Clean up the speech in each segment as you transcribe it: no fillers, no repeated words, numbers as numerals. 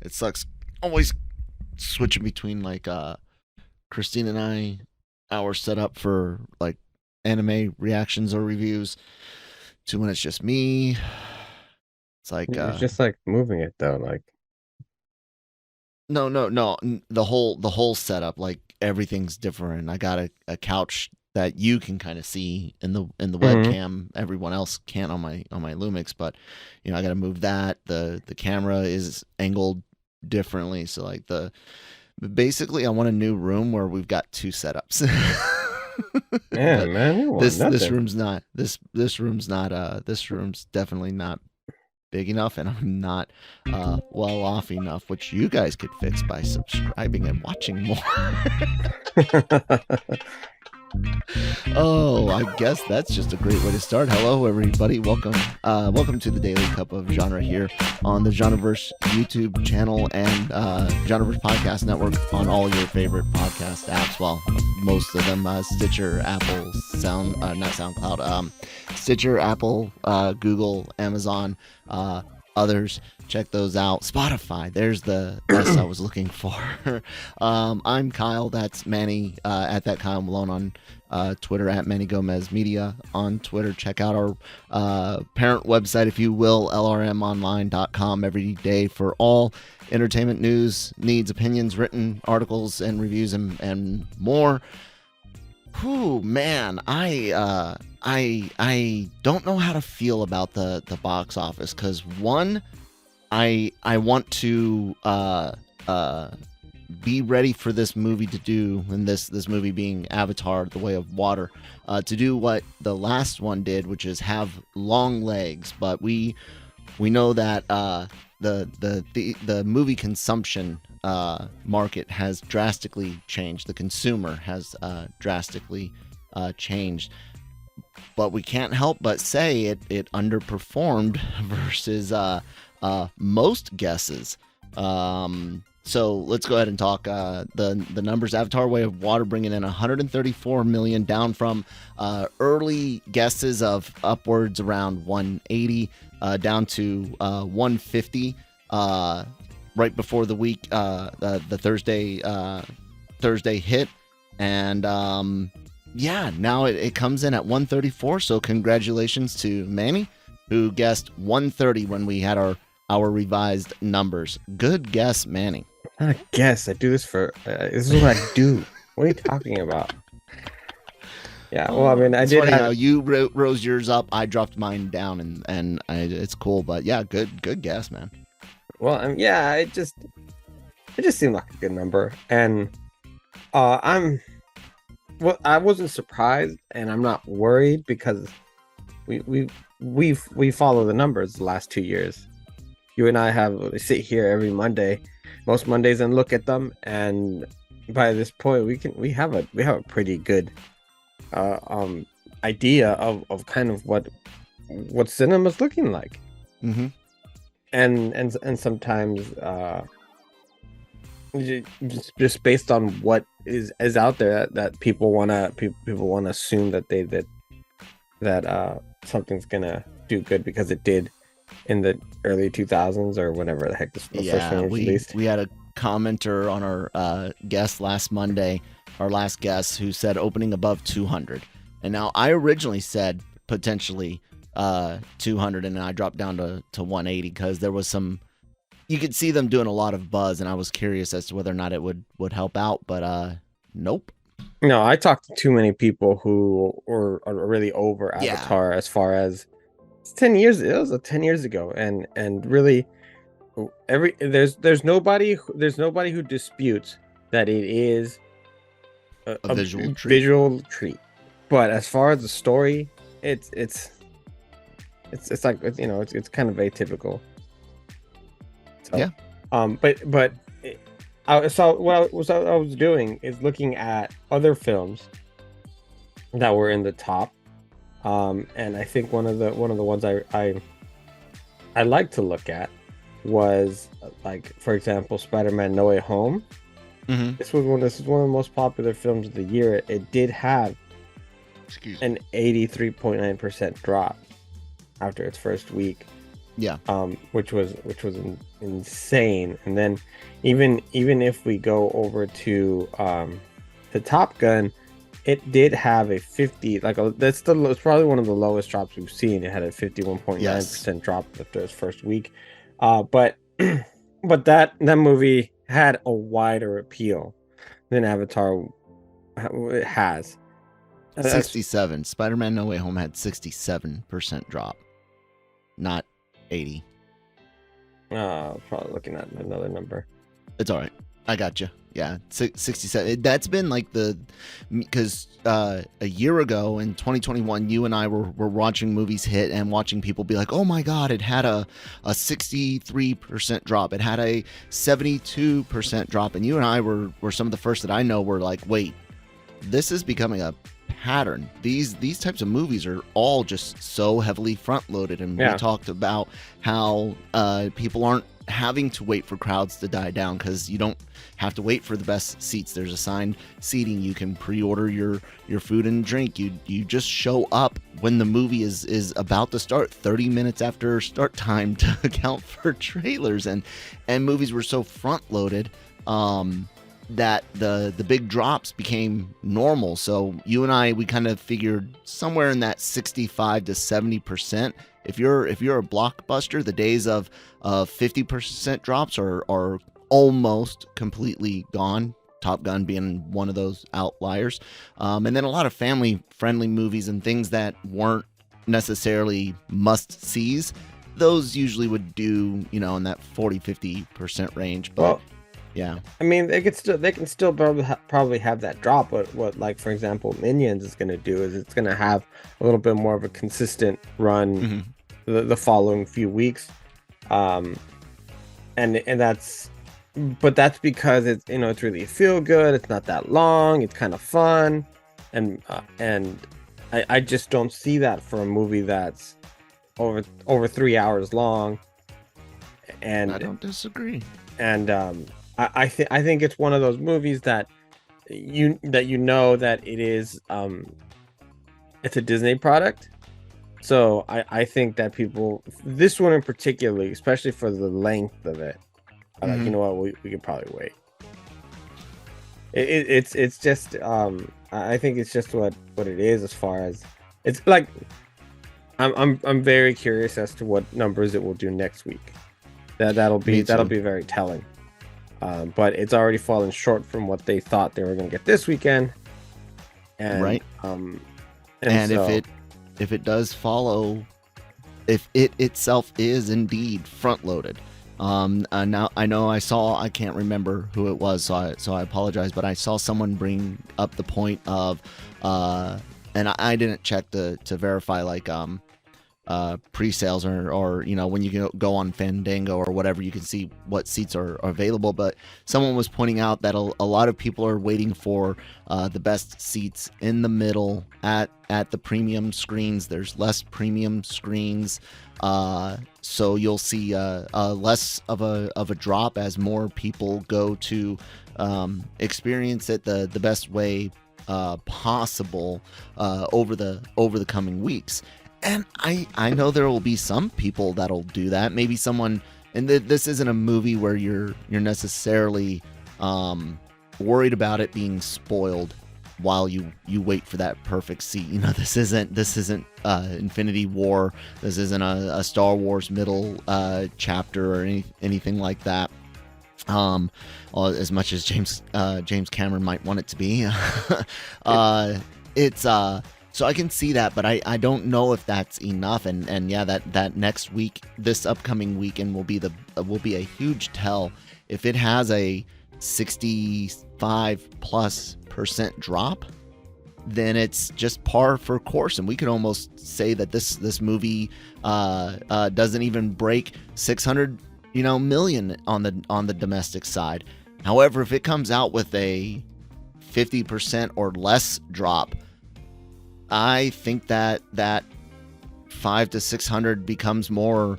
it sucks. Always switching between like Christine and our setup for like anime reactions or reviews to when it's just me. It's like It's just like moving it though. Like, no. The whole setup, like everything's different. I got a couch that you can kind of see in the hmm webcam. Everyone else can't on my Lumix, but I got to move that. The camera is angled differently, so like the basically I want a new room where we've got two setups. yeah, But man, you want this nothing. room's not this room's definitely not big enough, and I'm not well off enough, which you guys could fix by subscribing and watching more. Oh, I guess that's just a great way to start. Hello, everybody. Welcome to the Daily Cup of Genre here on the Genreverse YouTube channel and Genreverse Podcast Network on all your favorite podcast apps. Well, most of them: Stitcher, Apple, not SoundCloud, Stitcher, Apple, Google, Amazon, others. Check those out. Spotify. There's the S I was looking for. I'm Kyle. That's Manny. At that Kyle Malone on Twitter, at Manny Gomez Media on Twitter. Check out our parent website, if you will, lrmonline.com, every day for all entertainment news, needs, opinions, written articles, and reviews, and more. Whew, man, I don't know how to feel about the box office, because one, I want to be ready for this movie to do, and this movie being Avatar: The Way of Water, to do what the last one did, which is have long legs. But we know that the movie consumption market has drastically changed. The consumer has drastically changed. But we can't help but say it underperformed versus most guesses. So let's go ahead and talk the numbers. Avatar: Way of Water bringing in 134 million, down from early guesses of upwards around 180, down to 150 right before the week, the Thursday hit, and yeah, now it comes in at 134. So congratulations to Manny, who guessed 130 when we had our revised numbers. Good guess, Manny. I guess I do this for. This is what I do. What are you talking about? Yeah, well, I mean, I It's did funny how have. you rose yours up, I dropped mine down, and it's cool. But yeah, good guess, man. Well, yeah, it just seemed like a good number, and I'm. Well, I wasn't surprised, and I'm not worried because we follow the numbers the last 2 years. You and I sit here every Monday, most Mondays, and look at them, and by this point we have a pretty good idea of kind of what cinema's looking like. Mm-hmm. And sometimes just based on what is out there, that people wanna assume that something's gonna do good because it did in the early 2000s or whenever the heck the first one was released. We had a commenter on our guest last Monday, our last guest, who said opening above 200, and now I originally said potentially 200, and I dropped down to 180 because there was some. You could see them doing a lot of buzz, and I was curious as to whether or not it would help out, but nope. No, I talked to too many people who are really over Yeah, Avatar. As far as it's 10 years, it was 10 years ago, and really there's nobody who disputes that it is a visual treat. visual treat. But as far as the story, it's like, it's kind of atypical. So, Yeah. but what I was doing is looking at other films that were in the top, and I think one of the ones I like to look at was, like, for example, Spider-Man: No Way Home. Mm-hmm. This is one of the most popular films of the year. It did have an 83.9% drop after its first week. Yeah. Which was insane. And then even if we go over to Top Gun, it did have a 50, it's probably one of the lowest drops we've seen. It had a 51.9% drop after its first week. But that movie had a wider appeal than Avatar has. 67. Spider-Man No Way Home had 67% drop, not 80. Probably looking at another number. It's all right. I got you. Yeah, 67. That's been because a year ago in 2021, you and I were watching movies hit and watching people be like, oh my God, it had a 63% drop. It had a 72% drop. And you and I were some of the first that I know were like, wait, this is becoming a pattern. These types of movies are all just so heavily front loaded. And we talked about how people aren't having to wait for crowds to die down because you don't have to wait for the best seats. There's assigned seating. You can pre-order your food and drink. You just show up when the movie is about to start, 30 minutes after start time, to account for trailers. And movies were so front loaded that the big drops became normal. So you and I, we kind of figured somewhere in that 65 to 70%. If you're a blockbuster, the days of 50% drops are almost completely gone. Top Gun being one of those outliers. And then a lot of family-friendly movies and things that weren't necessarily must-sees, those usually would do, in that 40-50% range. But well, yeah, I mean, they can still probably have that drop. But what, like, for example, Minions is going to do is it's going to have a little bit more of a consistent run the following few weeks. And that's because it's, it's really feel good. It's not that long. It's kind of fun. And I just don't see that for a movie that's over 3 hours long. And I don't disagree. And I think it's one of those movies that that it is it's a Disney product. So I think that people, this one in particular, especially for the length of it, like, you know what, we could probably wait. It's just I think it's just what it is, as far as it's like. I'm very curious as to what numbers it will do next week. That'll be very telling. But it's already fallen short from what they thought they were going to get this weekend. And, right. And so, if it does follow, if it itself is indeed front loaded. Now I know I can't remember who it was, so I apologize, but I saw someone bring up the point of, and I didn't check to verify, like, pre-sales or when you go on Fandango or whatever, you can see what seats are available. But someone was pointing out that a lot of people are waiting for the best seats in the middle at the premium screens. There's less premium screens, so you'll see less of a drop as more people go to experience it the best way possible over the coming weeks. And I know there will be some people that'll do that. Maybe someone, and this isn't a movie where you're necessarily worried about it being spoiled while you wait for that perfect seat. This isn't Infinity War. This isn't a Star Wars middle chapter or anything like that. As much as James Cameron might want it to be, it's so I can see that, but I don't know if that's enough. And yeah, that next week, this upcoming weekend will be a huge tell. If it has a 65+% drop, then it's just par for course, and we could almost say that this movie doesn't even break 600 million on the domestic side. However, if it comes out with a 50% or less drop, I think that 500 to 600 becomes more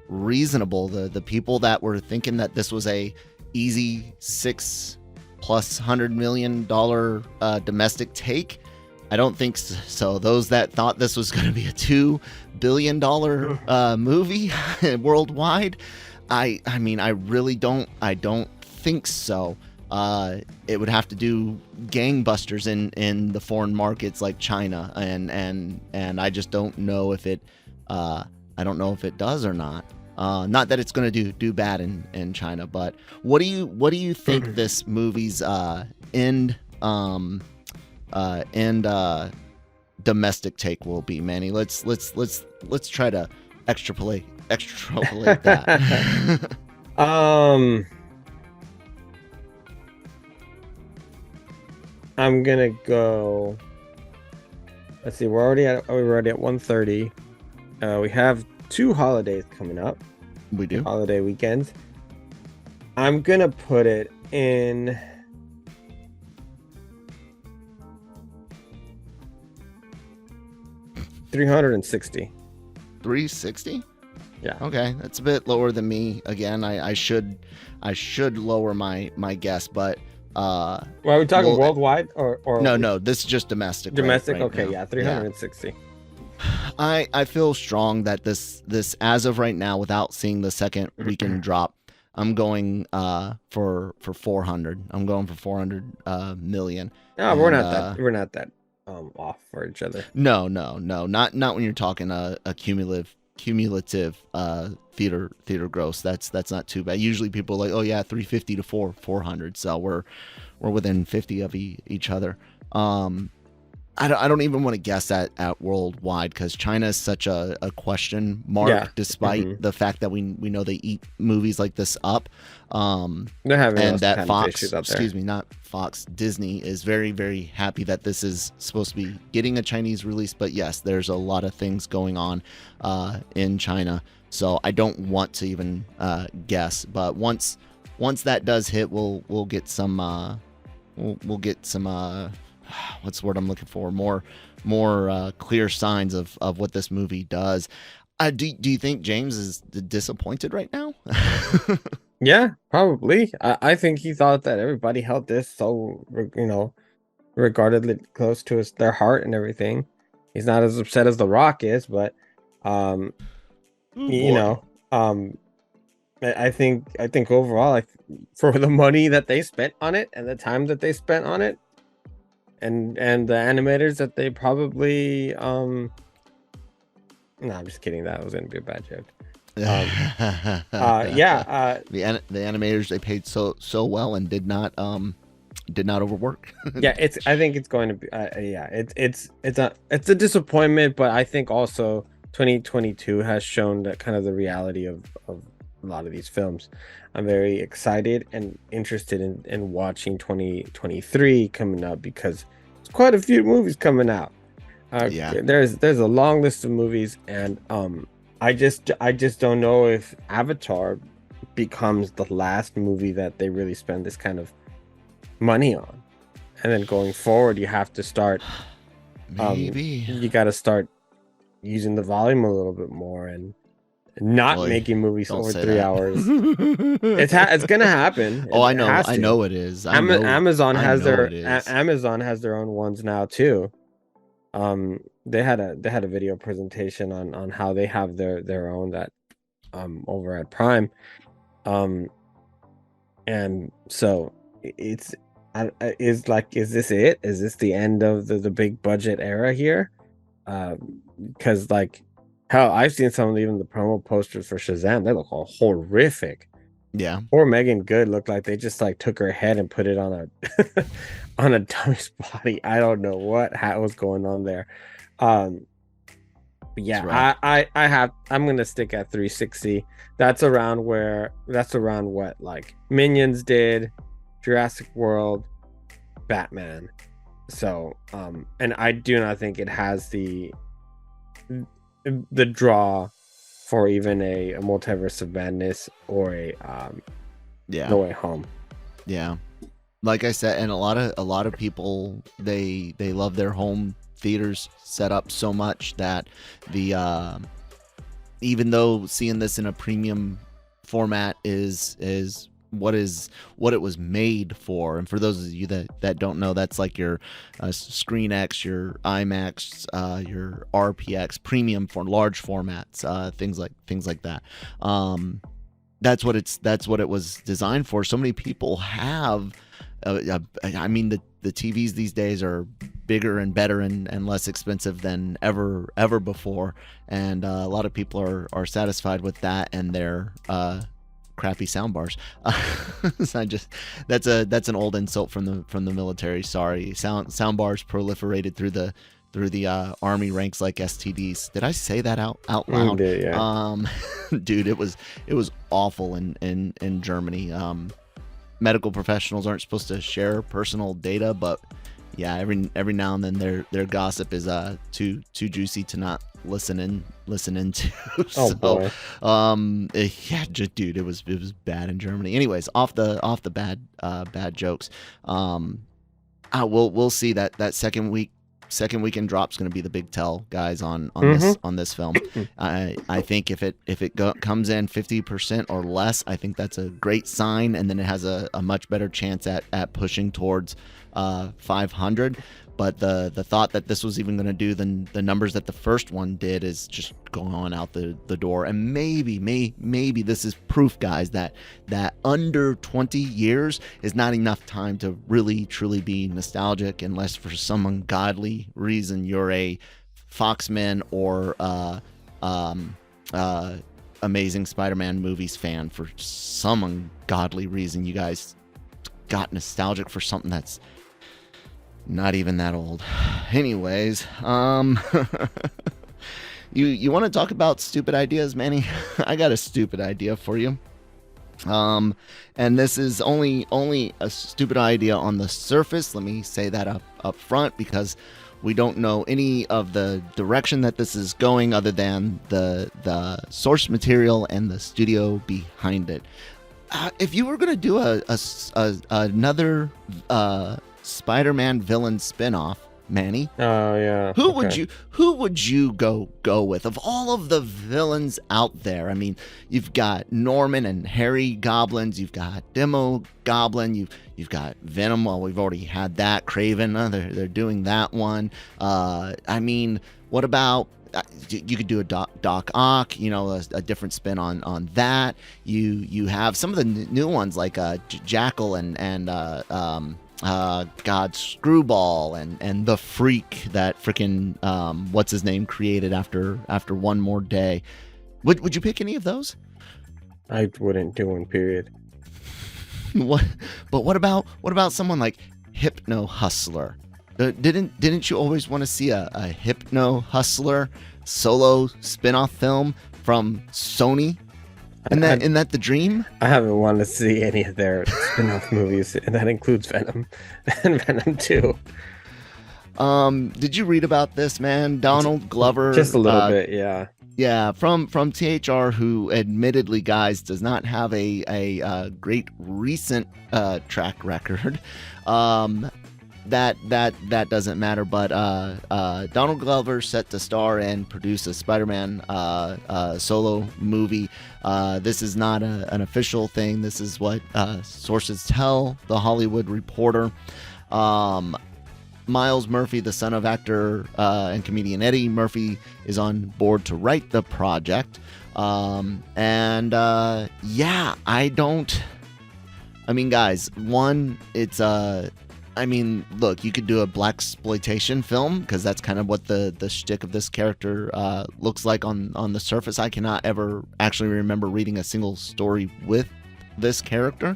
reasonable. The people that were thinking that this was a easy $600+ million domestic take, I don't think so. Those that thought this was going to be a $2 billion movie worldwide, I mean, I really don't. I don't think so. It would have to do gangbusters in the foreign markets like China, and I just don't know if it. I don't know if it does or not. Not that it's going to do bad in China, but what do you think this movie's end domestic take will be, Manny? Let's try to extrapolate that. I'm gonna go. Let's see. We're already at 1:30. We have 2 holidays coming up. We do. Holiday weekends. I'm gonna put it in. $360. 360. Yeah. Okay, that's a bit lower than me. Again, I should lower my guess, but well, are we talking worldwide or no, this is just domestic. Domestic, right okay, now. yeah, 360. I feel strong that this as of right now, without seeing the second weekend drop, I'm going for 400. I'm going for 400 million. No, we're not that off for each other. No, not when you're talking a cumulative theater gross. That's not too bad. Usually people are like, oh yeah, 350 to 400. So we're within 50 of each other. I don't even want to guess at worldwide, because China is such a question mark, despite the fact that we know they eat movies like this up. They're having and that Fox, issues out there. excuse me, not Fox, Disney is very, very happy that this is supposed to be getting a Chinese release. But yes, there's a lot of things going on in China, so I don't want to even guess. But once that does hit, we'll get some we'll get some what's the word I'm looking for? More clear signs of what this movie does. Do you think James is disappointed right now? Yeah, probably. I think he thought that everybody held this so, regarded it close to their heart and everything. He's not as upset as The Rock is, but I think overall, for the money that they spent on it and the time that they spent on it, and the animators that they probably no, I'm just kidding. That was gonna be a bad joke. The animators, they paid so well and did not overwork. Yeah, I think it's going to be it's a disappointment, but I think also 2022 has shown that kind of the reality of a lot of these films. I'm very excited and interested in watching 2023 coming up, because there's quite a few movies coming out. There's a long list of movies, and I just don't know if Avatar becomes the last movie that they really spend this kind of money on. And then going forward, you have to start you got to start using the volume a little bit more and not making movies over 3 hours. It's gonna happen. I know it is. Amazon has their own ones now too. They had a video presentation on how they have their own that over at Prime, and so is this it? Is this the end of the big budget era here? Because hell, I've seen some of even the promo posters for Shazam. They look all horrific. Yeah. Poor Megan Good looked like they just took her head and put it on a on a dummy's body. I don't know what was going on there. But yeah, I'm gonna stick at 360. That's around what Minions did, Jurassic World, Batman. So and I do not think it has the draw for even a Multiverse of Madness or a No Way Home. Yeah, like I said, and a lot of people they love their home theaters set up so much that even though seeing this in a premium format is what it was made for. And for those of you that don't know, that's like your Screen X, your IMAX, your RPX, premium for large formats, things like that. That's what it was designed for. So many people have. I mean, the TVs these days are bigger and better and less expensive than ever before, and a lot of people are satisfied with that and their crappy sound bars. That's an old insult from the military. Sorry, sound bars proliferated through the army ranks like STDs. Did I say that out loud? Did, yeah. Dude, it was awful in Germany. Medical professionals aren't supposed to share personal data, but yeah, every now and then their gossip is too juicy to not listen into. Oh boy. Yeah, dude, it was bad in Germany. Anyways, off the bad jokes. We'll see that second weekend drop's going to be the big tell, guys, on this film. I think if it comes in 50% or less, I think that's a great sign, and then it has a much better chance at pushing towards 500. But the thought that this was even going to do the numbers that the first one did is just going out the door. And maybe this is proof, guys, that under 20 years is not enough time to really truly be nostalgic, unless for some ungodly reason you're a Foxman or Amazing Spider-Man movies fan. For some ungodly reason, you guys got nostalgic for something that's not even that old. Anyways, you want to talk about stupid ideas, Manny? I got a stupid idea for you. And this is only a stupid idea on the surface. Let me say that up front, because we don't know any of the direction that this is going, other than the source material and the studio behind it. If you were gonna do another Spider-Man villain spin-off, Manny. Oh yeah. Who would you go with of all of the villains out there? I mean, you've got Norman and Harry Goblins, you've got Demo Goblin, you've got Venom. Well, we've already had that. Craven, they're doing that one. I mean, what about you could do a Doc Ock, a different spin on that. You have some of the new ones like Jackal and Screwball and the Freak that freaking what's his name created after One More Day. Would you pick any of those? I wouldn't do one, period. What about someone like Hypno-Hustler? Didn't you always want to see a Hypno-Hustler solo spin-off film from Sony? Isn't that the dream? I haven't wanted to see any of their spin-off movies, and that includes Venom and Venom 2. Did you read about this, man? Donald Glover. Just a little bit, yeah. Yeah, from THR, who admittedly, guys, does not have a great recent track record. That doesn't matter, but Donald Glover set to star and produce a Spider-Man solo movie. This is not an official thing. This is what sources tell The Hollywood Reporter. Miles Murphy, the son of actor and comedian Eddie Murphy, is on board to write the project. I mean, guys, look, you could do a blaxploitation film, because that's kind of what the shtick of this character looks like on the surface. I cannot ever actually remember reading a single story with this character.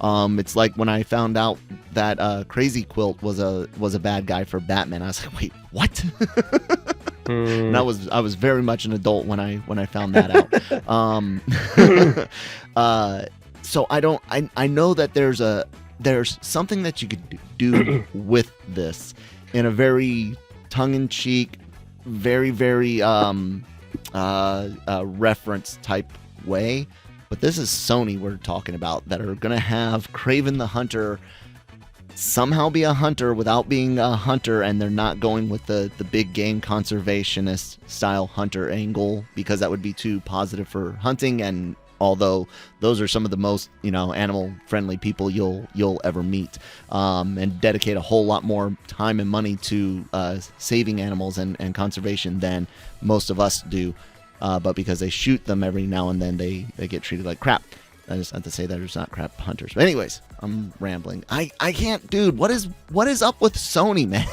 It's like when I found out that Crazy Quilt was a bad guy for Batman. I was like, wait, what? And I was very much an adult when I found that out. So I know that there's something that you could do with this in a very tongue-in-cheek, very, very reference type way. But this is Sony we're talking about, that are going to have Kraven the Hunter somehow be a hunter without being a hunter, and they're not going with the big game conservationist style hunter angle, because that would be too positive for hunting, and Although those are some of the most, animal-friendly people you'll ever meet, and dedicate a whole lot more time and money to saving animals and conservation than most of us do. But because they shoot them every now and then, they get treated like crap. I just have to say that there's not crap hunters. But anyways, I'm rambling. I can't, dude. What is up with Sony, man?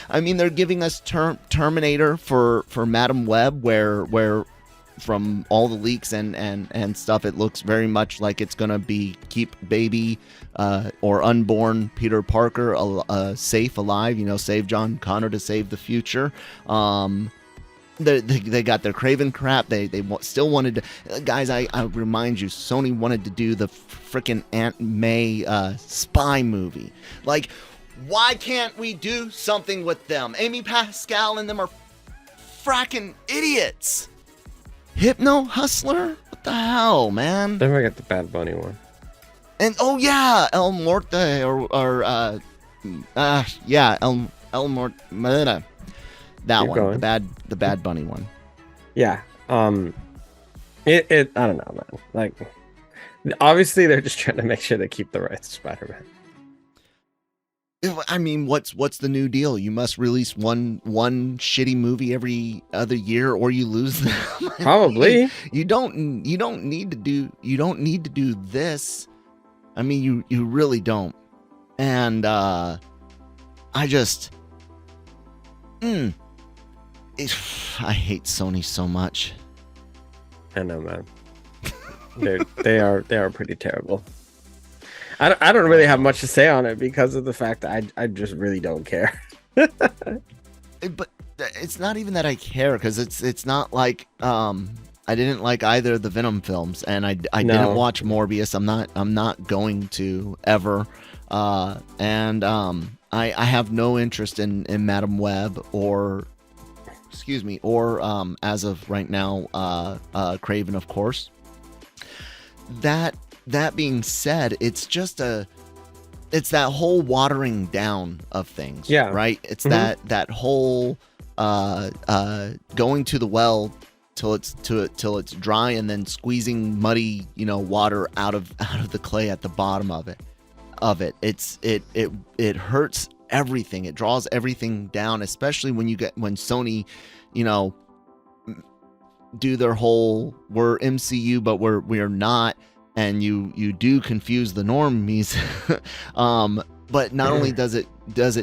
I mean, they're giving us Terminator for Madam Web, where from all the leaks and stuff, it looks very much like it's gonna be keep baby or unborn Peter Parker safe, alive. Save John Connor to save the future. They got their Craven crap. They still wanted to, guys. I remind you, Sony wanted to do the freaking Aunt May spy movie. Like, why can't we do something with them? Amy Pascal and them are fracking idiots. Hypno-Hustler? What the hell, man? Then we got the Bad Bunny one. And oh yeah, El Morte El Morte. That Keep one, going. the Bad Bunny one. Yeah. It I don't know, man. Like, obviously they're just trying to make sure they keep the rights to Spider-Man. I mean, what's the new deal? You must release one shitty movie every other year, or you lose them. Probably. You don't need to do this. I mean, you really don't. And I just I hate Sony so much. I know, man. They are pretty terrible. I don't really have much to say on it because of the fact that I just really don't care. But it's not even that I care, because it's not like I didn't like either of the Venom films, and I didn't watch Morbius. I'm not going to ever. And I have no interest in Madam Web or as of right now, Craven, of course. That being said, it's that whole watering down of things. Yeah. Right. It's that whole going to the well till it's dry, and then squeezing muddy water out of the clay at the bottom of it. It hurts everything. It draws everything down, especially when Sony, do their whole we're MCU but we're not, and you do confuse the normies. But not only does it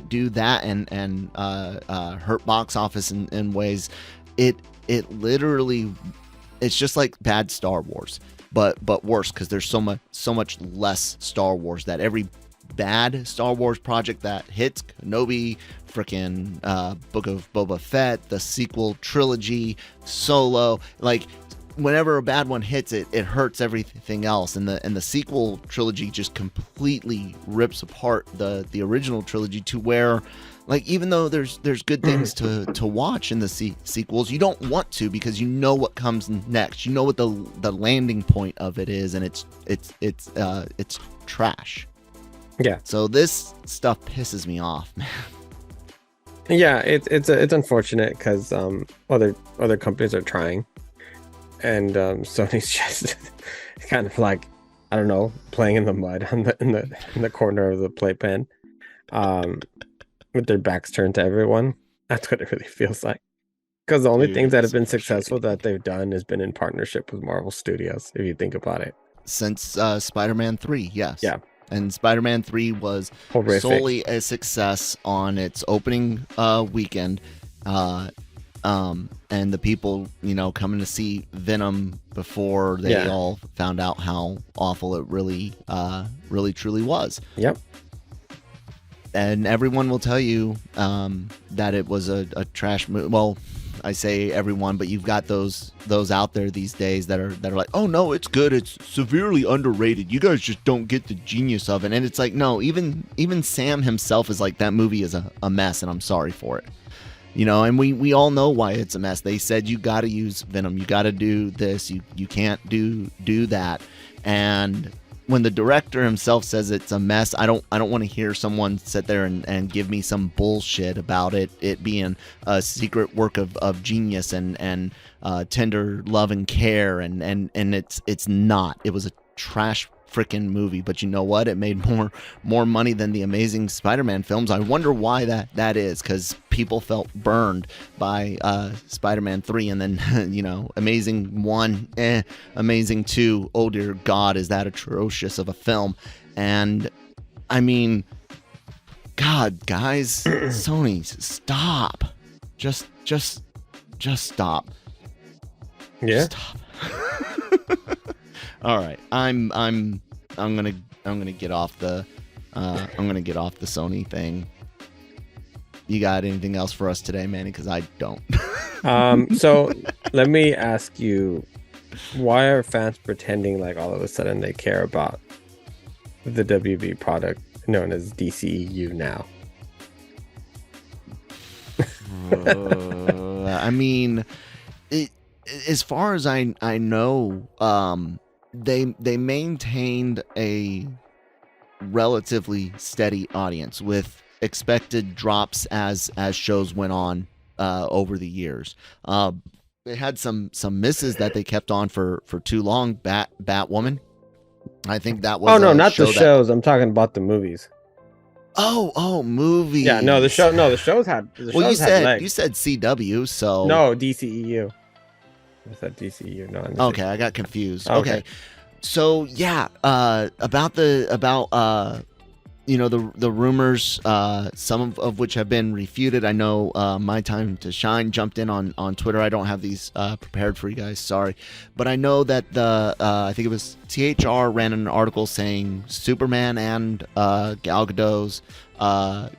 do that and hurt box office in ways, it literally, it's just like bad Star Wars, but worse, because there's so much less Star Wars. That every bad Star Wars project that hits, Kenobi, freaking Book of Boba Fett, the sequel trilogy, Solo, like whenever a bad one hits, it hurts everything else, and the sequel trilogy just completely rips apart the original trilogy, to where, like, even though there's good things to watch in the sequels, you don't want to, because you know what comes next. You know what the landing point of it is, and it's trash. Yeah. So this stuff pisses me off, man. Yeah, it's unfortunate because other companies are trying, and Sony's just kind of like, I don't know, playing in the mud in the corner of the playpen, with their backs turned to everyone. That's what it really feels like. Because the only things that have been successful that they've done has been in partnership with Marvel Studios, if you think about it. Since Spider-Man 3, yes. Yeah. And Spider-Man 3 was horrific. Solely a success on its opening weekend. And the people, coming to see Venom before they all found out how awful it really truly was. Yep. And everyone will tell you that it was a trash movie. Well, I say everyone, but you've got those out there these days that are like, oh no, it's good, it's severely underrated, you guys just don't get the genius of it. And it's like, no, even Sam himself is like, that movie is a mess, and I'm sorry for it. And we all know why it's a mess. They said you got to use Venom, you got to do this, you can't do that, and when the director himself says it's a mess, I don't want to hear someone sit there and give me some bullshit about it being a secret work of genius and tender love and care, and it's not. It was a trash freaking movie, but you know what? It made more money than the Amazing Spider-Man films. I wonder why that is, because people felt burned by Spider-Man 3, and then Amazing 1, Amazing 2, oh dear God, is that atrocious of a film. And I mean, God, guys, Sony, stop. Just stop. Yeah. Stop. All right, I'm gonna get off the Sony thing. You got anything else for us today, Manny? Because I don't. So let me ask you, why are fans pretending like all of a sudden they care about the WB product known as DCEU now? I mean, as far as I know, they maintained a relatively steady audience with expected drops as shows went on over the years. They had some misses that they kept on for too long. Batwoman, I think that was. Oh no, not the shows. I'm talking about the movies. Oh, movies. Yeah, no, the shows had. Well, you said CW, so no, DCEU. I said DCEU. No. Okay, I got confused. Okay. So yeah, about the rumors, some of which have been refuted. I know My Time to Shine jumped in on Twitter. I don't have these prepared for you guys, sorry. But I know that I think it was THR ran an article saying Superman and Gal Gadot's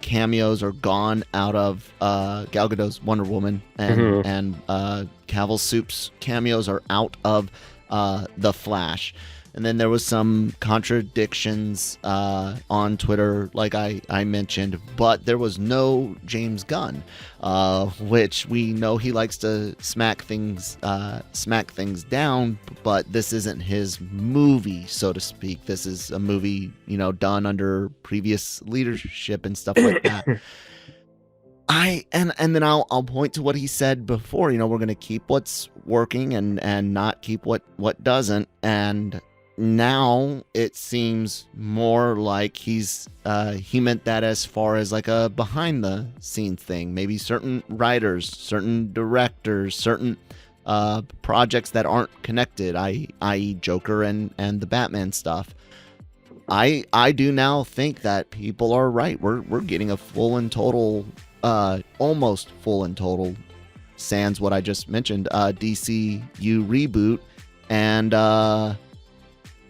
cameos are gone out of Gal Gadot's Wonder Woman, and Cavill Soup's cameos are out of The Flash. And then there was some contradictions on Twitter, like I mentioned, but there was no James Gunn, which we know he likes to smack things down, but this isn't his movie, so to speak. This is a movie, done under previous leadership and stuff like that. And then I'll point to what he said before. We're going to keep what's working and not keep what doesn't. And now it seems more like he meant that as far as like a behind the scenes thing. Maybe certain writers, certain directors, certain projects that aren't connected, i.e. Joker and the Batman stuff. I do now think that people are right. We're getting a full and total, almost full and total, sans what I just mentioned, DCU reboot. And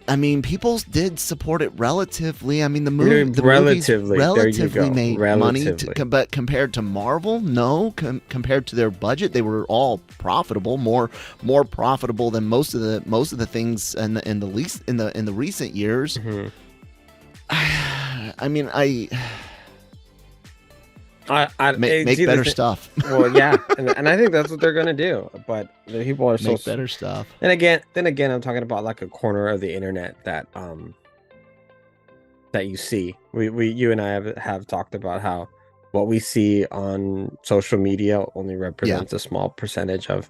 I mean, people did support it relatively. I mean, the movie relatively made money, but compared to Marvel, no. Compared to their budget, they were all profitable, more profitable than most of the things in the recent years. Mm-hmm. I mean, make better stuff. Well, yeah, and I think that's what they're gonna do. But the people are make better stuff. And again, I'm talking about like a corner of the internet that you see. You and I have talked about how what we see on social media only represents a small percentage of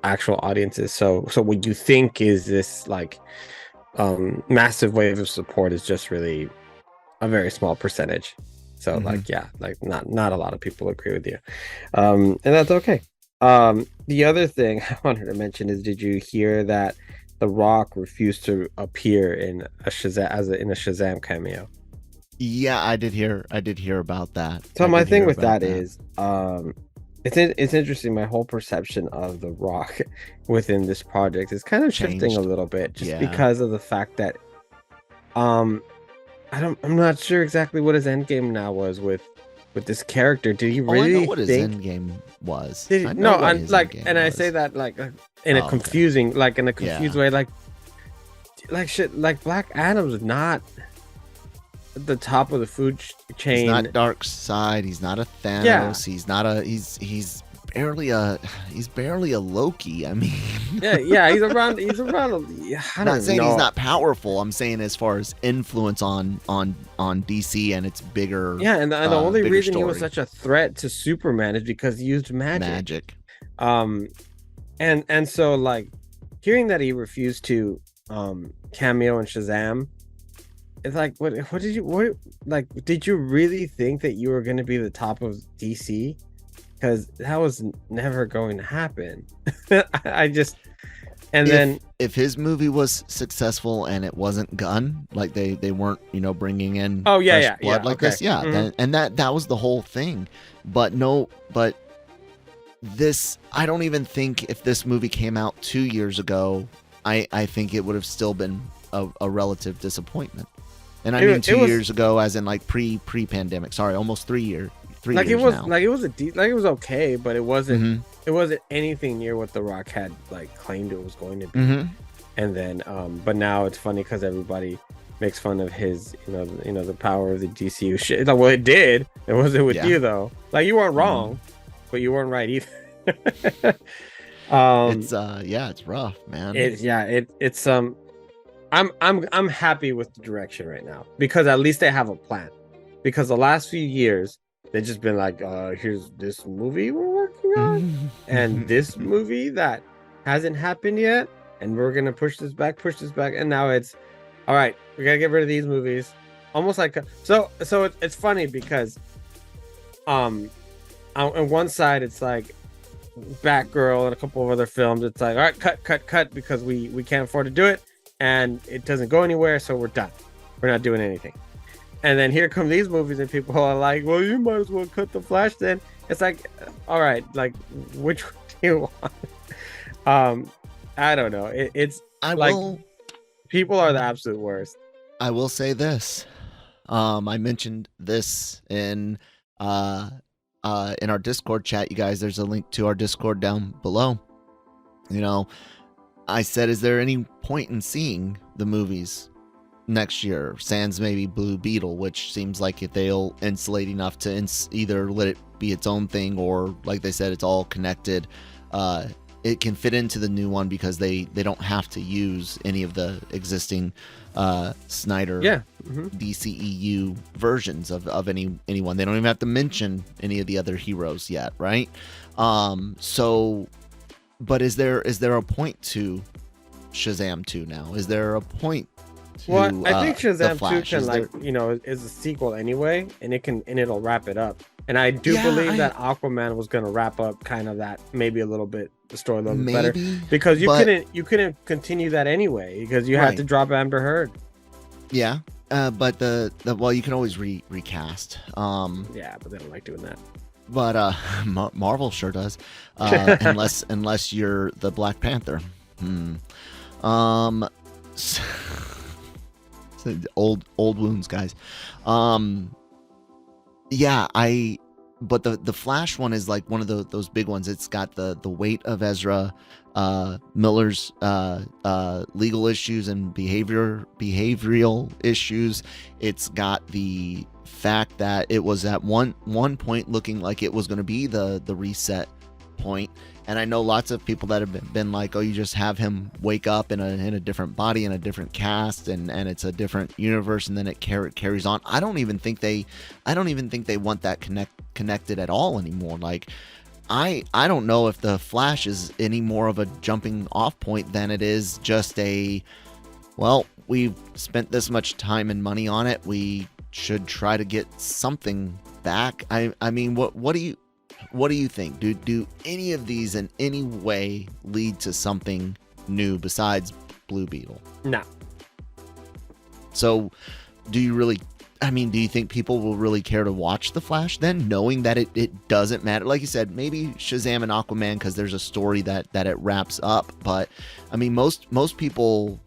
actual audiences. So what you think is this like massive wave of support is just really a very small percentage. So not a lot of people agree with you, and that's okay. The other thing I wanted to mention is, did you hear that The Rock refused to appear in a Shazam cameo? Yeah, I did hear about that. So my thing with that is, it's interesting. My whole perception of The Rock within this project is kind of shifting a little bit, just because of the fact that, I'm not sure exactly what his end game now was with this character. Did he really I know what his end game was? I say that like in a confusing way, like shit, like Black Adam's not at the top of the food chain. He's not Dark Side. He's not a Thanos. He's not he's barely a Loki. I mean, yeah, he's around. Yeah, I not don't saying know. he's not powerful. I'm saying as far as influence on DC and its bigger, Yeah, and the only bigger reason he was story. such a threat to Superman is because he used magic. Magic. And so like hearing that he refused to cameo in Shazam, it's like what did you really think that you were going to be the top of DC? Because that was never going to happen. I just then if his movie was successful and it wasn't Gunn, like they weren't bringing in fresh blood like this, Mm-hmm. and that was the whole thing. But this, I don't even think if this movie came out 2 years ago, I think it would have still been a relative disappointment. And I mean 2 years ago, as in like pre-pandemic. Sorry, almost 3 years. Like years it was now. like it was it was okay, but it wasn't anything near what The Rock had like claimed it was going to be. Mm-hmm. And then but now it's funny because everybody makes fun of his the power of the DCU shit. Like, well, it did. It wasn't with you though. Like you weren't wrong, but you weren't right either. It's rough, man. It's I'm happy with the direction right now because at least they have a plan. Because the last few years they've just been like, here's this movie we're working on and this movie that hasn't happened yet, and we're gonna push this back, and now it's all right, we gotta get rid of these movies. Almost like so it's funny because on one side it's like Batgirl and a couple of other films, it's like, all right, cut because we can't afford to do it and it doesn't go anywhere, so we're done. We're not doing anything. And then here come these movies and people are like, well, you might as well cut the Flash then. It's like, all right, like which one do you want? I don't know. People are the absolute worst. I will say this. I mentioned this in our Discord chat, you guys. There's a link to our Discord down below. I said, is there any point in seeing the movies next year, sans maybe Blue Beetle, which seems like if they'll insulate enough to either let it be its own thing, or like they said, it's all connected. It can fit into the new one because they don't have to use any of the existing Snyder DCEU versions of anyone. They don't even have to mention any of the other heroes yet, right? But is there a point to Shazam 2 now? Is there a point to, well, I think Shazam 2 can is a sequel anyway, and it'll wrap it up. And I do believe that Aquaman was going to wrap up kind of that, maybe a little bit, the story a little bit better, because you couldn't continue that anyway because you had to drop Amber Heard. Yeah, but well, you can always recast. Yeah, but they don't like doing that. But Marvel sure does, unless you're the Black Panther. Old wounds, guys. But the Flash one is like one of those big ones. It's got the weight of Ezra Miller's legal issues and behavioral issues. It's got the fact that it was at one point looking like it was going to be the reset point. And I know lots of people that have been like, oh, you just have him wake up in a different body, in a different cast, and it's a different universe, and then it carries on. I don't even think they want that connected at all anymore. Like, I don't know if the Flash is any more of a jumping off point than it is just we've spent this much time and money on it, we should try to get something back. I mean, what do you think? Do any of these in any way lead to something new besides Blue Beetle? No. So do you think people will really care to watch The Flash then, knowing that it doesn't matter? Like you said, maybe Shazam and Aquaman because there's a story that it wraps up. But I mean, most people,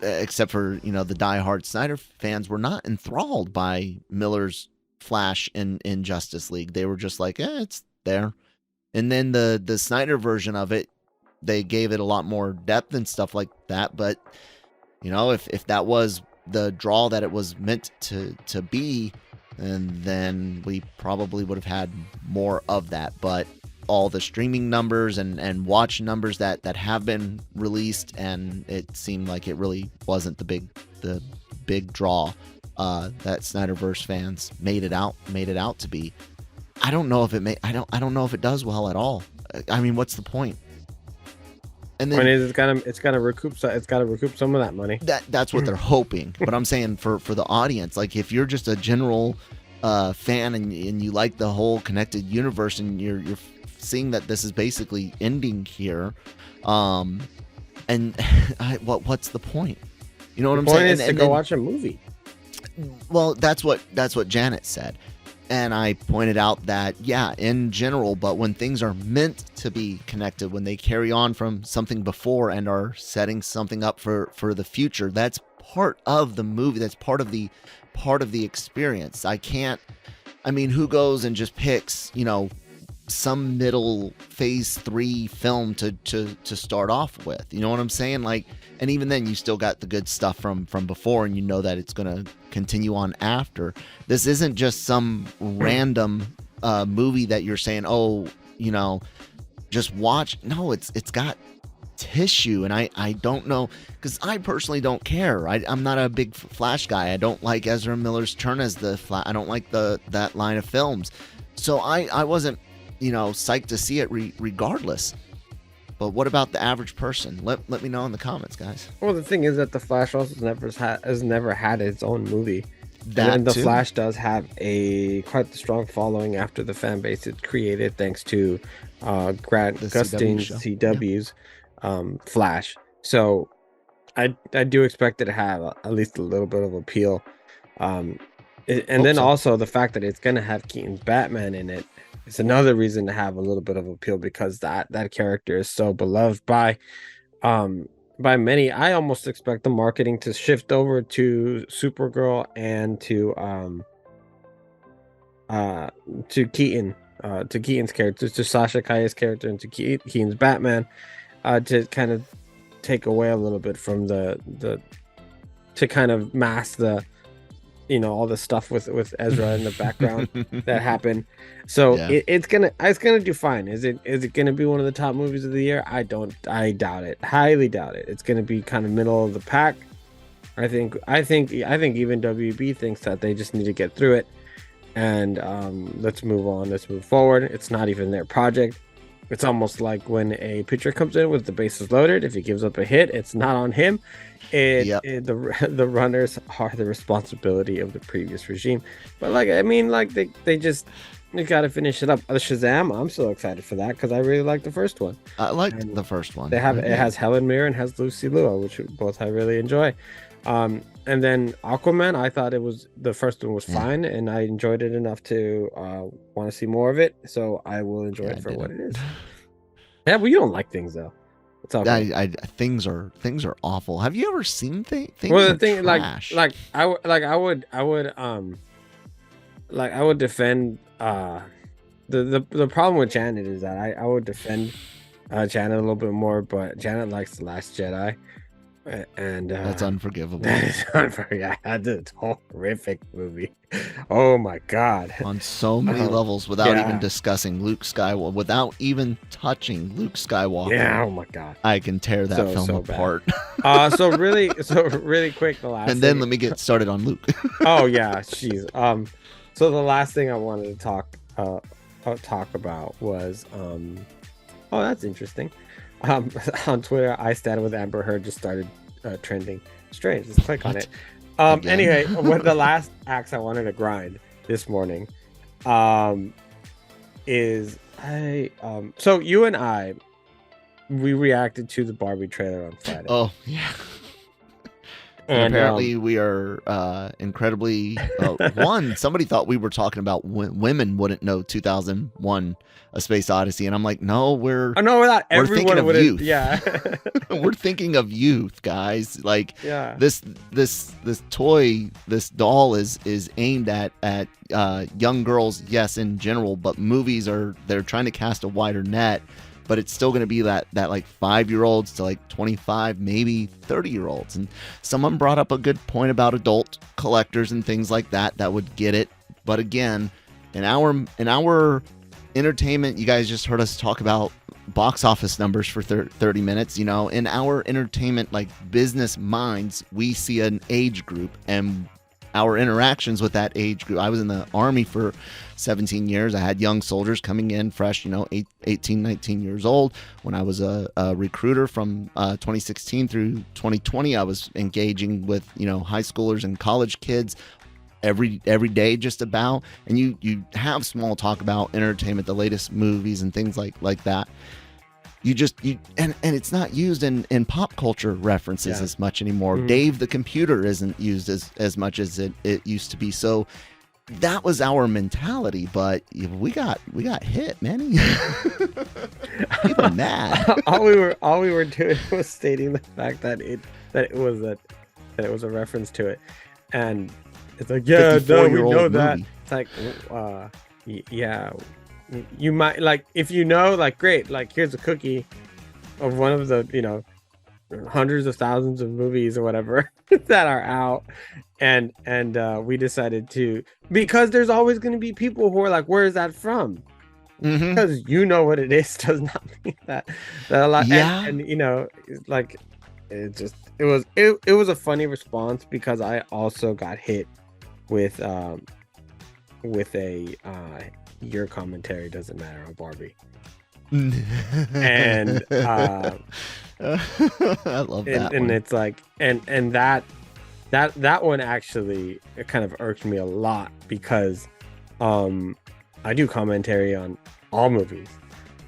except for the diehard Snyder fans, were not enthralled by Miller's Flash in Justice League. They were just like, it's there. And then the Snyder version of it, they gave it a lot more depth and stuff like that. But if that was the draw that it was meant to be, and then we probably would have had more of that. But all the streaming numbers and watch numbers that have been released, and it seemed like it really wasn't the big draw that Snyderverse fans made it out to be. I don't know if I don't know if it does well at all. I mean, what's the point? And then it's gotta recoup some of that money. That's what they're hoping. But I'm saying for the audience, like if you're just a general fan and you like the whole connected universe, and you're seeing that this is basically ending here, and what's the point? You know what I'm saying? The point is to go watch a movie. Well, that's what Janet said. And I pointed out that, yeah, in general, but when things are meant to be connected, when they carry on from something before and are setting something up for the future, that's part of the movie. That's part of the experience. Who goes and just picks, some middle phase 3 film to start off with? You know what I'm saying? Like, and even then you still got the good stuff from before, and you know that it's going to continue on after. This isn't just some random movie that you're saying, just watch. No, it's got tissue, and I don't know, because I personally don't care. I'm not a big Flash guy. I don't like Ezra Miller's turn as the Flash. I don't like that line of films. So I wasn't psyched to see it regardless. But what about the average person? Let me know in the comments, guys. Well, the thing is that the Flash also has never had its own movie. And the Flash does have quite the strong following after the fan base it created, thanks to Grant Gustin's CW's Flash. So I do expect it to have at least a little bit of appeal. Also the fact that it's going to have Keaton's Batman in it, it's another reason to have a little bit of appeal, because that character is so beloved by many. I almost expect the marketing to shift over to Supergirl and to Keaton, to Keaton's character, to Sasha Calle's character, and to Keaton's Batman, to kind of take away a little bit from to kind of mask the all the stuff with Ezra in the background that happened. So yeah. It's gonna do fine. Is it gonna be one of the top movies of the year? I doubt it. Highly doubt it. It's gonna be kind of middle of the pack. I think even WB thinks that they just need to get through it, and let's move on. Let's move forward. It's not even their project. It's almost like when a pitcher comes in with the bases loaded. If he gives up a hit, it's not on him. The runners are the responsibility of the previous regime. But they got to finish it up. The Shazam, I'm so excited for that because I really like the first one. I liked the first one. It has Helen Mirren and has Lucy Liu, which both I really enjoy. And then Aquaman, I thought the first one was fine, and I enjoyed it enough to want to see more of it. So I will enjoy it for what it is. Yeah, well, you don't like things though. It's all right. Things are awful. Have you ever seen things? Well, the thing, trash? I would defend. The problem with Janet is that I would defend Janet a little bit more, but Janet likes The Last Jedi. And that's unforgivable. That's a horrific movie. Oh my god! On so many levels, without even discussing Luke Skywalker, without even touching Luke Skywalker. Yeah. Oh my god! I can tear that film apart. So really quick, the last. And then let me get started on Luke. Oh yeah, jeez. So the last thing I wanted to talk about was oh, that's interesting. On Twitter, I Stand With Amber Heard just started trending. Strange. Let's click on it. Anyway, one of the last acts I wanted to grind this morning is so you and I, we reacted to the Barbie trailer on Friday. Oh yeah. And apparently we are incredibly somebody thought we were talking about women wouldn't know 2001 A Space Odyssey, and I'm like, no, we're thinking of youth. Yeah. We're thinking of youth, guys. Like, yeah. This toy, this doll is aimed at young girls, yes, in general, but they're trying to cast a wider net. But it's still going to be that like 5-year-olds to like 25, maybe 30-year-olds. And someone brought up a good point about adult collectors and things like that would get it. But again, in our entertainment, you guys just heard us talk about box office numbers for 30 minutes. You know, in our entertainment, like business minds, we see an age group and our interactions with that age group. I was in the Army for 17 years. I had young soldiers coming in fresh, 18, 19 years old. When I was a recruiter from 2016 through 2020, I was engaging with, high schoolers and college kids every day just about. And you have small talk about entertainment, the latest movies and things like that. And it's not used in pop culture references as much anymore. Mm-hmm. Dave the computer isn't used as much as it used to be. So that was our mentality, but we got hit, man. People mad. all we were doing was stating the fact that it was a reference to it, and it's like, yeah, no, we know that. Movie. It's like, yeah. You might, like, if like, great, like, here's a cookie of one of the hundreds of thousands of movies or whatever that are out, and we decided to, because there's always going to be people who are like, where is that from? Mm-hmm. Because what it is does not mean that a lot. Yeah. And like, it was a funny response, because I also got hit with a your commentary doesn't matter on Barbie. And I love that. And it's like, and that one actually, it kind of irked me a lot, because I do commentary on all movies.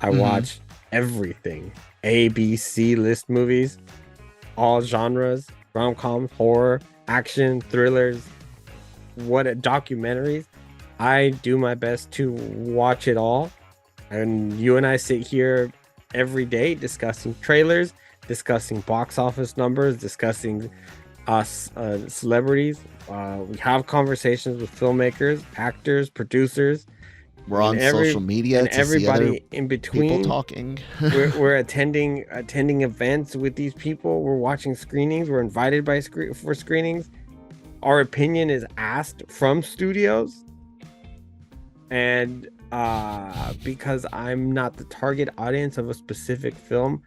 I watch everything, A, B, C list movies, all genres, rom-coms, horror, action, thrillers, documentaries. I do my best to watch it all, and you and I sit here every day discussing trailers, discussing box office numbers, discussing celebrities. We have conversations with filmmakers, actors, producers. We're on social media and to everybody see other in between. People talking. we're attending events with these people. We're watching screenings. We're invited for screenings. Our opinion is asked from studios. And because I'm not the target audience of a specific film,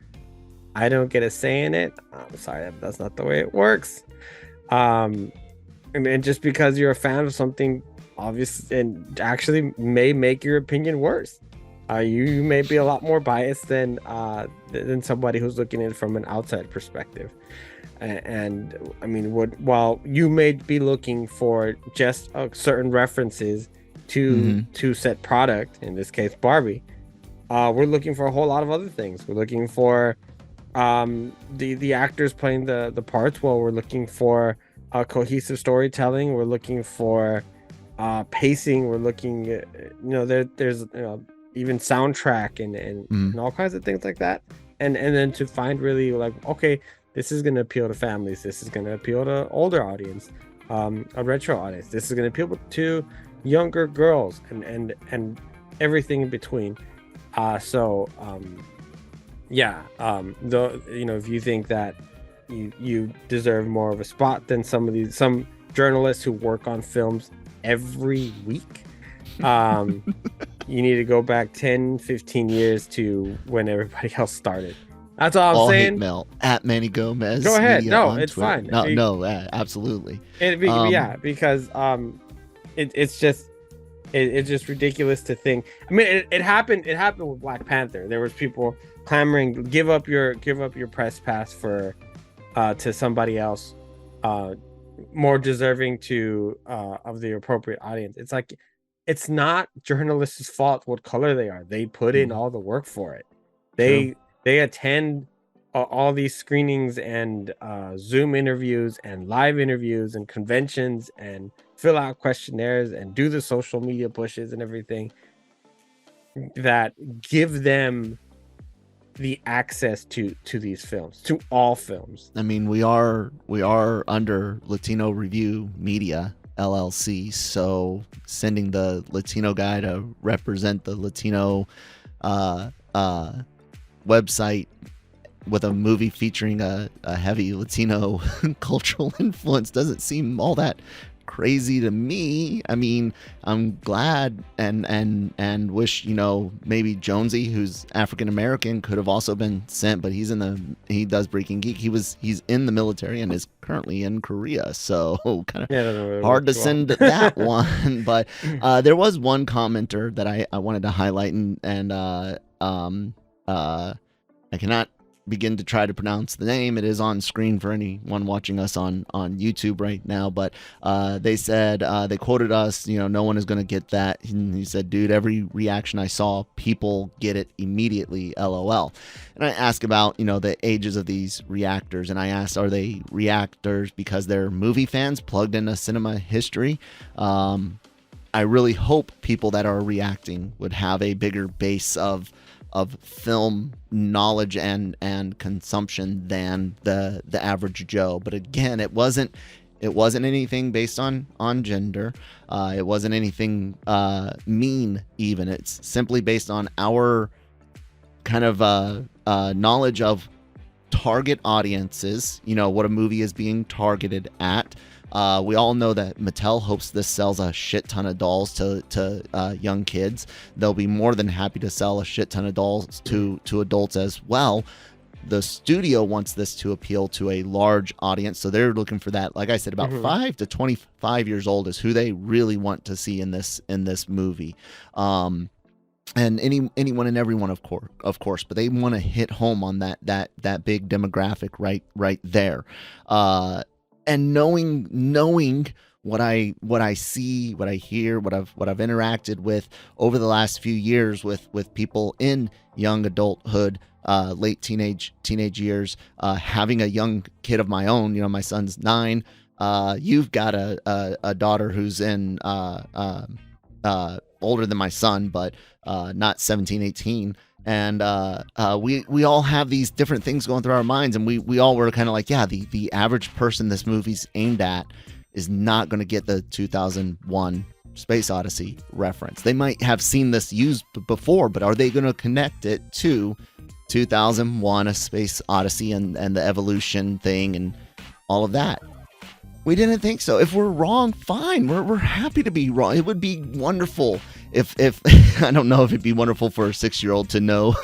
I don't get a say in it. I'm sorry, that's not the way it works. And just because you're a fan of something, obvious and actually may make your opinion worse. You may be a lot more biased than somebody who's looking at it from an outside perspective. And I mean, while you may be looking for just certain references to set product, in this case Barbie, we're looking for a whole lot of other things. We're looking for the actors playing the parts. Well, we're looking for cohesive storytelling. We're looking for pacing. We're looking there's even soundtrack and all kinds of things like that, and then to find really, like, okay, this is going to appeal to families, this is going to appeal to older audience, a retro audience, this is going to appeal to younger girls, and everything in between. Though if you think that you deserve more of a spot than some journalists who work on films every week, you need to go back 10-15 years to when everybody else started. That's all I'm saying. Hate mail at Manny Gomez. Go ahead. No, it's Twitter. Fine. No, absolutely. Because it's just ridiculous to think. I mean, it happened with Black Panther. There was people clamoring, give up your press pass to somebody else, more deserving of the appropriate audience. It's like, it's not journalists' fault what color they are. They put in all the work for it. They attend all these screenings and Zoom interviews and live interviews and conventions and fill out questionnaires and do the social media pushes and everything that give them the access to these films, to all films. I mean, we are under Latino Review Media LLC, so sending the Latino guy to represent the Latino website with a movie featuring a heavy Latino cultural influence doesn't seem all that crazy to me. I mean, I'm glad and wish, you know, maybe Jonesy, who's African American, could have also been sent, but he does Breaking Geek. He's in the military and is currently in Korea, so kind of hard to send that one. But there was one commenter that I wanted to highlight, and I cannot begin to try to pronounce the name. It is on screen for anyone watching us on YouTube right now, but they said, they quoted us, you know, no one is going to get that. And he said, dude, every reaction I saw, people get it immediately, LOL. And I asked about, you know, the ages of these reactors, and I asked, are they reactors because they're movie fans plugged into cinema history? I really hope people that are reacting would have a bigger base of film knowledge and consumption than the average Joe. But again, it wasn't anything based on gender. It wasn't anything mean even. It's simply based on our kind of knowledge of target audiences, you know, what a movie is being targeted at. We all know that Mattel hopes this sells a shit ton of dolls to young kids. They'll be more than happy to sell a shit ton of dolls to adults as well. The studio wants this to appeal to a large audience, so they're looking for that. Like I said, about 5 to 25 years old is who they really want to see in this movie. And anyone and everyone, of course, but they want to hit home on that big demographic right there. And knowing what I see, what I hear, what I've interacted with over the last few years with people in young adulthood, late teenage years, having a young kid of my own, you know, my son's 9. You've got a daughter who's in older than my son, but not 17, 18. And we all have these different things going through our minds, and we all were kind of like, yeah, the average person this movie's aimed at is not going to get the 2001 Space Odyssey reference. They might have seen this used before, but are they going to connect it to 2001 A Space Odyssey and the evolution thing and all of that? We didn't think so. If we're wrong, fine. We're happy to be wrong. It would be wonderful if I don't know if it'd be wonderful for a 6-year-old to know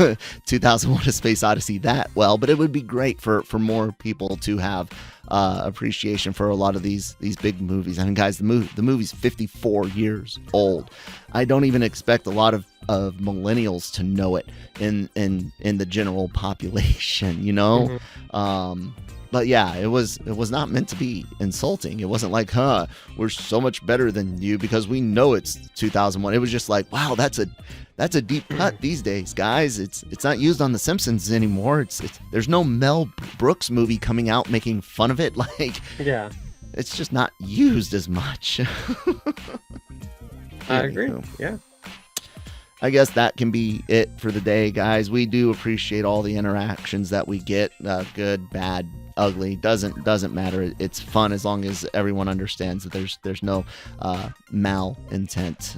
2001: A Space Odyssey that well, but it would be great for more people to have appreciation for a lot of these big movies. I mean, guys, the movie's 54 years old. I don't even expect a lot of millennials to know it in the general population, you know. But yeah, it was not meant to be insulting. It wasn't like, we're so much better than you because we know it's 2001. It was just like, wow, that's a deep cut these days, guys. It's not used on The Simpsons anymore. It's there's no Mel Brooks movie coming out making fun of it. Like, yeah, it's just not used as much. I agree. Yeah. I guess that can be it for the day, guys. We do appreciate all the interactions that we get, good, bad, ugly. Doesn't matter. It's fun as long as everyone understands that there's no mal intent.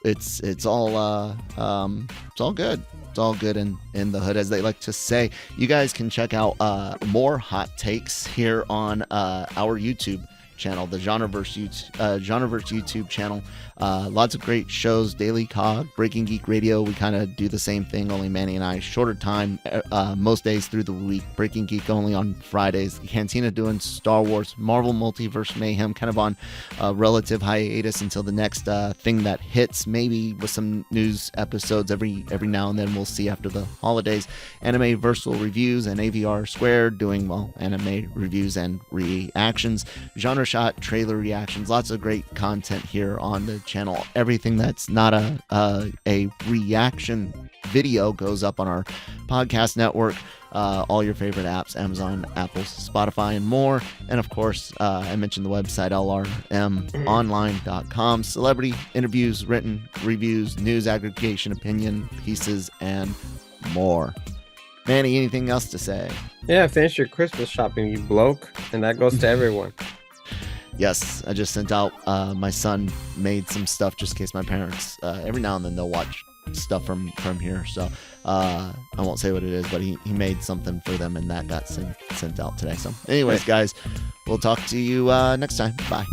It's all good. It's all good in the hood, as they like to say. You guys can check out more hot takes here on our YouTube channel, the Genreverse YouTube channel. Lots of great shows. D-COG, Breaking Geek Radio, we kind of do the same thing, only Manny and I, shorter time most days through the week. Breaking Geek only on Fridays. Cantina doing Star Wars, Marvel Multiverse Mayhem, kind of on relative hiatus until the next thing that hits, maybe with some news episodes every now and then. We'll see after the holidays. Anime Versal Reviews and AVR Squared doing, well, anime reviews and reactions. Genre Shot trailer reactions. Lots of great content here on the channel. Everything that's not a reaction video goes up on our podcast network. All your favorite apps, Amazon, Apple, Spotify, and more. And of course, I mentioned the website, lrmonline.com. Celebrity interviews, written reviews, news aggregation, opinion pieces, and more. Manny, anything else to say? Yeah, finish your Christmas shopping, you bloke. And that goes to everyone. Yes, I just sent out, my son made some stuff just in case my parents, every now and then they'll watch stuff from here. So I won't say what it is, but he made something for them and that got sent out today. So anyways, guys, we'll talk to you next time. Bye.